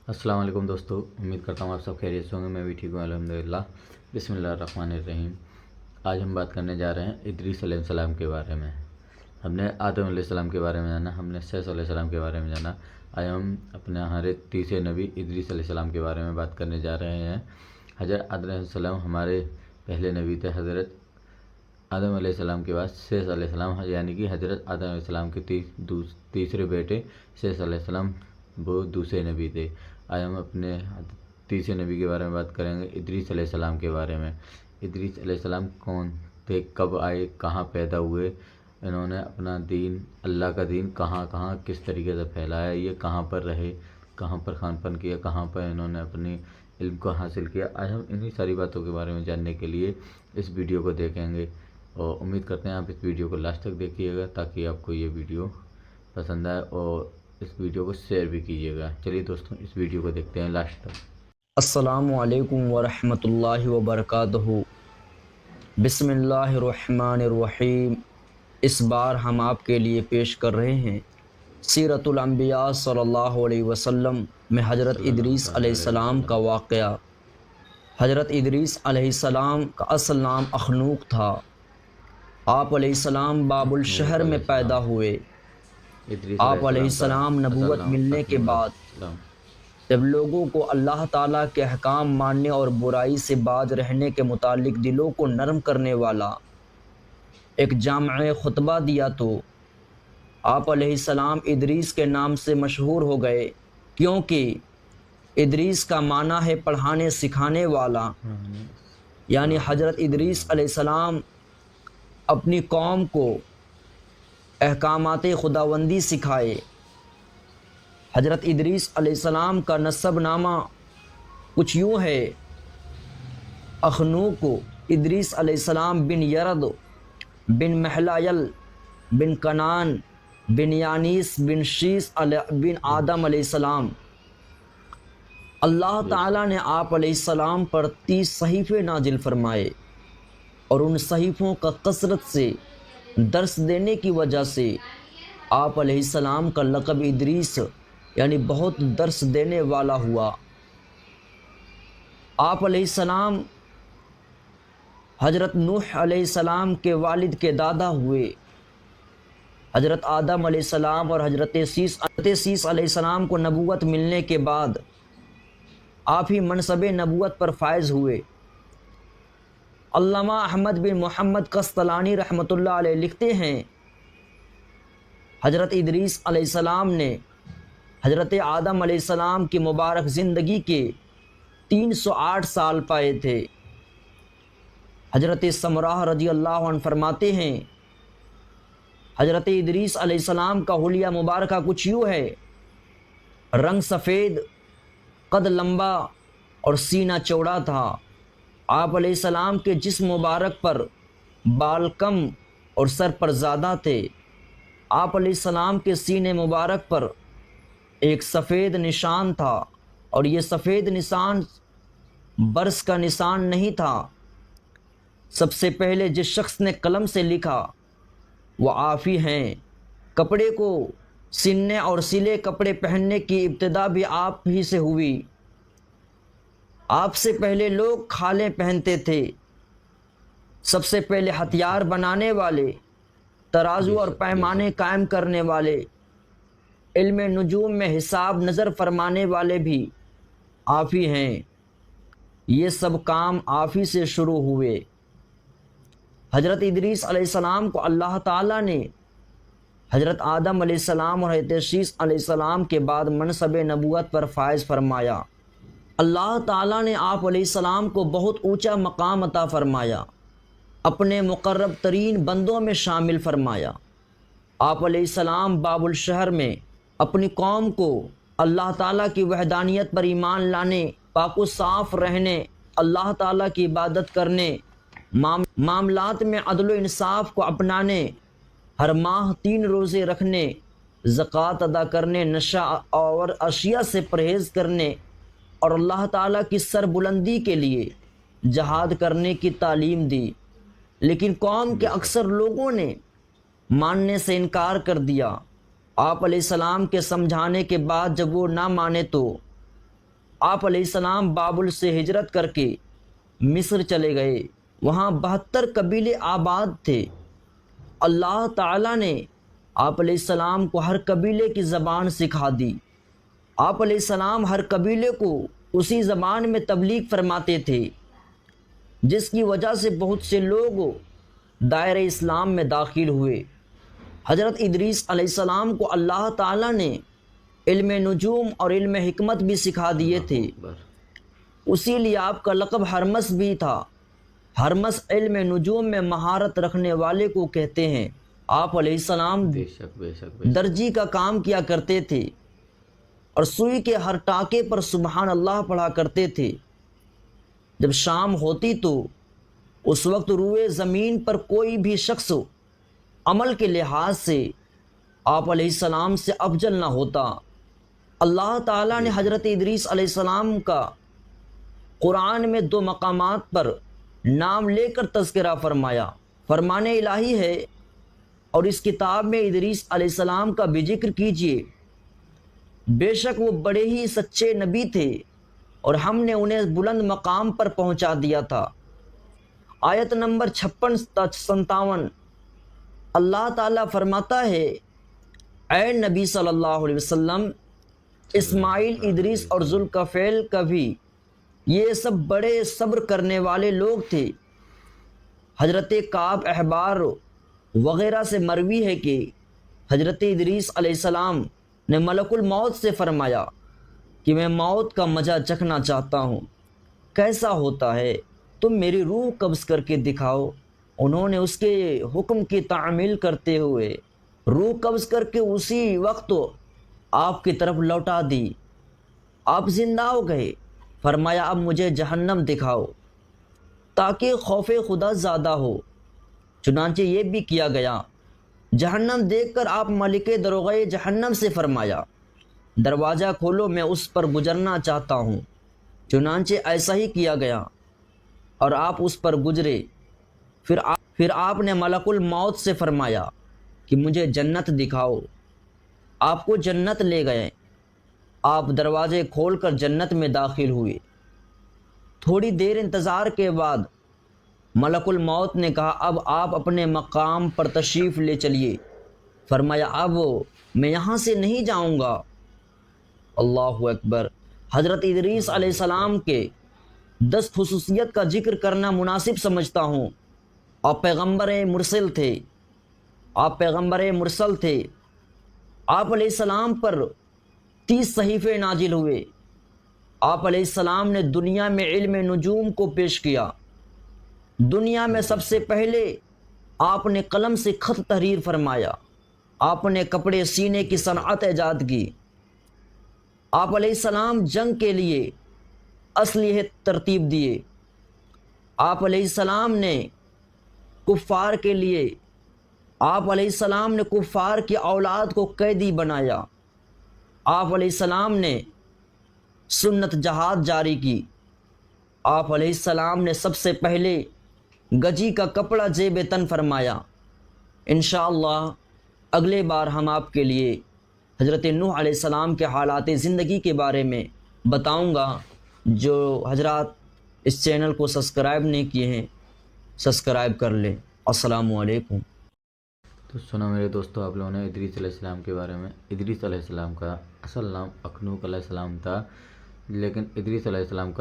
अस्सलाम वालेकुम दोस्तों, उम्मीद करता हूँ आप सब खैरियत से होंगे। मैं भी ठीक हूँ अल्हम्दुलिल्लाह। बिस्मिल्लाहिर्रहमानिर्रहीम। आज हम बात करने जा रहे हैं इदरीस अलैहिस्सलाम के बारे में। हमने आदम अलैहिस्सलाम के बारे में जाना, हमने सैस अलैहिस्सलाम के बारे में जाना। आज हम अपने हमारे तीसरे नबी इदरीस अलैहिस्सलाम के बारे में बात करने जा रहे हैं। हज़रत आदम अलैहिस्सलाम हमारे पहले नबी थे। हज़रत आदम अलैहिस्सलाम के बाद सैस अलैहिस्सलाम, यानी कि हज़रत आदम अलैहिस्सलाम के तीसरे बेटे सैस अलैहिस्सलाम वो दूसरे नबी थे। आज हम अपने तीसरे नबी के बारे में बात करेंगे, इदरीस अलैहिस्सलाम के बारे में। इदरीस अलैहिस्सलाम कौन थे, कब आए, कहाँ पैदा हुए, इन्होंने अपना दीन, अल्लाह का दीन कहाँ कहाँ किस तरीके से फैलाया, ये कहाँ पर रहे, कहाँ पर खानपान किया, कहाँ पर इन्होंने अपनी इल्म को हासिल किया। आज हम इन्हीं सारी बातों के बारे में जानने के लिए इस वीडियो को देखेंगे और उम्मीद करते हैं आप इस वीडियो को लास्ट तक देखिएगा ताकि आपको ये वीडियो पसंद आए और इस वीडियो को शेयर भी कीजिएगा। चलिए दोस्तों, इस वीडियो को देखते हैं लास्ट तक। अस्सलामु अलैकुम वरहमतुल्लाहि वबरकातुहू। बिस्मिल्लाहिर्रहमानिर्रहीम। इस बार हम आपके लिए पेश कर रहे हैं सीरतुल अंबिया सल्लल्लाहु अलैहि वसल्लम में हज़रत इदरीस अलैहिस्सलाम का वाक़या। हज़रत इदरीस अलैहिस्सलाम का असल नाम अखनूक था। आप अलैहिस्सलाम बाबुल शहर में पैदा हुए। आप अलैहिस्सलाम नबूवत मिलने के बाद जब लोगों को अल्लाह ताला के अहकाम मानने और बुराई से बाज रहने के मुतालिक दिलों को नरम करने वाला एक जामे खुतबा दिया तो आप अलैहिस्सलाम इदरीस के नाम से मशहूर हो गए, क्योंकि इदरीस का माना है पढ़ाने सिखाने वाला। यानी हज़रत इदरीस अलैहिस्सलाम अपनी कौम को अहकामात खुदावंदी सिखाए। हज़रत इदरीस अलैहिस्सलाम का नसब नामा कुछ यूँ है, अखनूक इदरीस अलैहिस्सलाम बिन यरद बिन महलायल बिन कनान बिन यानीस बिन शीस बिन आदम अलैहिस्सलाम। अल्लाह ताला ने आप अलैहिस्सलाम पर 30 सहीफ़े नाजिल फरमाए और उन सहीफ़ों का कसरत से दर्स देने की वजह से आप अलैहिस्सलाम का लक़ब इदरीस यानी बहुत दर्स देने वाला हुआ। आप अलैहिस्सलाम हज़रत नूह अलैहिस्सलाम के वालिद के दादा हुए। हज़रत आदम अलैहिस्सलाम और हज़रत सीस अलैहिस्सलाम को नबूवत मिलने के बाद आप ही मनसब नबूवत पर फायज़ हुए। अल्लामा अहमद बिन मोहम्मद कस्तलानी रहमतुल्लाह अलैह लिखते हैं, हज़रत इदरीस अलैहिस्सलाम ने हज़रत आदम अलैहिस्सलाम की मुबारक ज़िंदगी के 308 साल पाए थे। हज़रत समराह रज़ी अल्लाह अन्हु फरमाते हैं, हज़रत इदरीस अलैहिस्सलाम का हुलिया मुबारक कुछ यूँ है, रंग सफ़ेद, कद लंबा और सीना चौड़ा था। आप अलैहिस्सलाम के जिस्म मुबारक पर बाल कम और सर पर ज़्यादा थे। आप अलैहिस्सलाम के सीने मुबारक पर एक सफ़ेद निशान था और ये सफ़ेद निशान बरस का निशान नहीं था। सबसे पहले जिस शख्स ने कलम से लिखा वो आप ही हैं। कपड़े को सिलने और सिले कपड़े पहनने की इब्तिदा भी आप ही से हुई। आपसे पहले लोग खालें पहनते थे। सबसे पहले हथियार बनाने वाले, तराजू और पैमाने कायम करने वाले, इल्म नुजूम में हिसाब नज़र फरमाने वाले भी आप ही हैं। ये सब काम आप ही से शुरू हुए। हज़रत इदरीस अलैहिस्सलाम को अल्लाह ताला ने हज़रत आदम अलैहिस्सलाम और हज़रत शीस अलैहिस्सलाम के बाद मनसब नबूवत पर फायज़ फरमाया। अल्लाह ताला ने आप अलैहिस्सलाम को बहुत ऊंचा मकाम अता फरमाया, अपने मुक़र्रब तरीन बंदों में शामिल फरमाया। आप अलैहिस्सलाम बाबुल शहर में अपनी कौम को अल्लाह ताला की वहदानियत पर ईमान लाने, पाक व साफ़ रहने, अल्लाह ताला की इबादत करने, मामलात में अदल व इंसाफ को अपनाने, हर माह 3 रोज़े रखने, ज़कात अदा करने, नशा और अशिया से परहेज़ करने और अल्लाह ताला की सरबुलंदी के लिए जहाद करने की तालीम दी। लेकिन कौम के अक्सर लोगों ने मानने से इनकार कर दिया। आप अलैहिस्सलाम के समझाने के बाद जब वो ना माने तो آپ علیہ السلام بابل سے ہجرت کر کے مصر چلے گئے، وہاں 72 قبیلے آباد تھے۔ اللہ تعالیٰ نے آپ علیہ السلام کو ہر قبیلے کی زبان سکھا دی۔ آپ علیہ السلام ہر قبیلے کو اسی زبان میں تبلیغ فرماتے تھے، جس کی وجہ سے بہت سے لوگ دائرہ اسلام میں داخل ہوئے۔ حضرت ادریس علیہ السلام کو اللہ تعالیٰ نے علم نجوم اور علم حکمت بھی سکھا دیے تھے، اکبر۔ اسی لیے آپ کا لقب ہرمس بھی تھا۔ ہرمس علم نجوم میں مہارت رکھنے والے کو کہتے ہیں۔ آپ علیہ السلام بے شک بے شک بے شک۔ درجی کا کام کیا کرتے تھے اور سوئی کے ہر ٹاکے پر سبحان اللہ پڑھا کرتے تھے۔ جب شام ہوتی تو اس وقت روئے زمین پر کوئی بھی شخص عمل کے لحاظ سے آپ علیہ السلام سے افضل نہ ہوتا۔ اللہ تعالیٰ نے حضرت ادریس علیہ السلام کا قرآن میں 2 مقامات پر نام لے کر تذکرہ فرمایا۔ فرمان الہی ہے، اور اس کتاب میں ادریس علیہ السلام کا بھی ذکر کیجیے، بے شک وہ بڑے ہی سچے نبی تھے اور ہم نے انہیں بلند مقام پر پہنچا دیا تھا۔ آیت نمبر 56-57 اللہ تعالیٰ فرماتا ہے، اے نبی صلی اللہ علیہ وسلم، اسماعیل، ادریس اور ذوالکفیل کا بھی یہ سب بڑے صبر کرنے والے لوگ تھے۔ حضرت کعب احبار وغیرہ سے مروی ہے کہ حضرت ادریس علیہ السلام نے ملک الموت سے فرمایا کہ میں موت کا مزہ چکھنا چاہتا ہوں، کیسا ہوتا ہے، تم میری روح قبض کر کے دکھاؤ۔ انہوں نے اس کے حکم کی تعمیل کرتے ہوئے روح قبض کر کے اسی وقت آپ کی طرف لوٹا دی۔ آپ زندہ ہو گئے۔ فرمایا اب مجھے جہنم دکھاؤ تاکہ خوف خدا زیادہ ہو۔ چنانچہ یہ بھی کیا گیا۔ جہنم دیکھ کر آپ ملک دروغے جہنم سے فرمایا، دروازہ کھولو، میں اس پر گزرنا چاہتا ہوں۔ چنانچہ ایسا ہی کیا گیا اور آپ اس پر گزرے۔ پھر آپ نے ملک الموت سے فرمایا کہ مجھے جنت دکھاؤ۔ آپ کو جنت لے گئے۔ آپ دروازے کھول کر جنت میں داخل ہوئے۔ تھوڑی دیر انتظار کے بعد ملک الموت نے کہا اب آپ اپنے مقام پر تشریف لے چلیے۔ فرمایا اب میں یہاں سے نہیں جاؤں گا۔ اللہ اکبر۔ حضرت ادریس علیہ السلام کے 10 خصوصیت کا ذکر کرنا مناسب سمجھتا ہوں۔ آپ پیغمبر مرسل تھے۔ آپ علیہ السلام پر 30 صحیفے نازل ہوئے۔ آپ علیہ السلام نے دنیا میں علم نجوم کو پیش کیا۔ دنیا میں سب سے پہلے آپ نے قلم سے خط تحریر فرمایا۔ آپ نے کپڑے سینے کی صنعت ایجاد کی۔ آپ علیہ السلام جنگ کے لیے اسلحے ترتیب دیے۔ آپ علیہ السلام نے کفار کی اولاد کو قیدی بنایا۔ آپ علیہ السلام نے سنت جہاد جاری کی۔ آپ علیہ السلام نے سب سے پہلے گجی کا کپڑا زیب تن فرمایا۔ انشاءاللہ اگلے بار ہم آپ کے لیے حضرت نوح علیہ السلام کے حالات زندگی کے بارے میں بتاؤں گا۔ جو حضرات اس چینل کو سبسکرائب نہیں کیے ہیں سبسکرائب کر لیں۔ السلام علیکم۔ تو سنا میرے دوستوں آپ لوگوں نے ادریس علیہ السلام کے بارے میں۔ ادریس علیہ السلام کا اصل نام اخنوق علیہ السلام تھا، لیکن ادریس علیہ السلام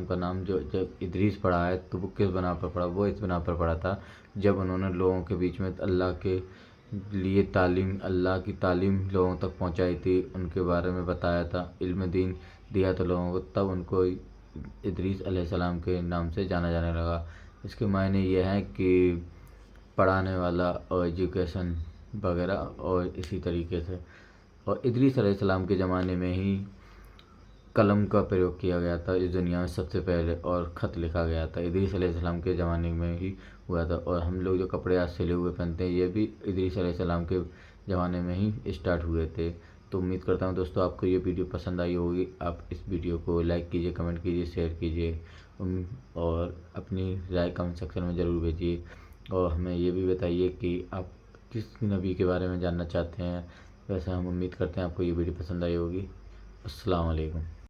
کا نام جب ادریس پڑھا ہے تو وہ کس بنا پر پڑھا؟ وہ اس بنا پر پڑھا تھا جب انہوں نے لوگوں کے بیچ میں اللہ کے لیے اللہ کی تعلیم لوگوں تک پہنچائی تھی، ان کے بارے میں بتایا تھا، علم دین دیا تھا لوگوں کو، تب ان کو ادریس علیہ السلام کے نام سے جانا جانے لگا۔ اس کے معنی یہ ہیں کہ پڑھانے والا اور ایجوکیشن وغیرہ اور اسی طریقے سے۔ اور ادریس علیہ السلام کے زمانے میں ہی قلم کا پریوگ کیا گیا تھا اس دنیا میں سب سے پہلے، اور خط لکھا گیا تھا ادریس علیہ السلام کے زمانے میں ہی ہوا تھا۔ اور ہم لوگ جو کپڑے آج سلے ہوئے پہنتے ہیں یہ بھی ادریس علیہ السلام کے زمانے میں ہی اسٹارٹ ہوئے تھے۔ تو امید کرتا ہوں دوستوں آپ کو یہ ویڈیو پسند آئی ہوگی۔ آپ اس ویڈیو کو لائک کیجیے، کمنٹ کیجیے، شیئر کیجیے اور اپنی رائے کمنٹ سیکشن میں ضرور بھیجیے، اور ہمیں یہ بھی بتائیے کہ آپ کس نبی کے بارے میں جاننا چاہتے ہیں۔ ویسے ہم امید کرتے ہیں آپ کو یہ ویڈیو پسند آئی ہوگی۔ السلام علیکم.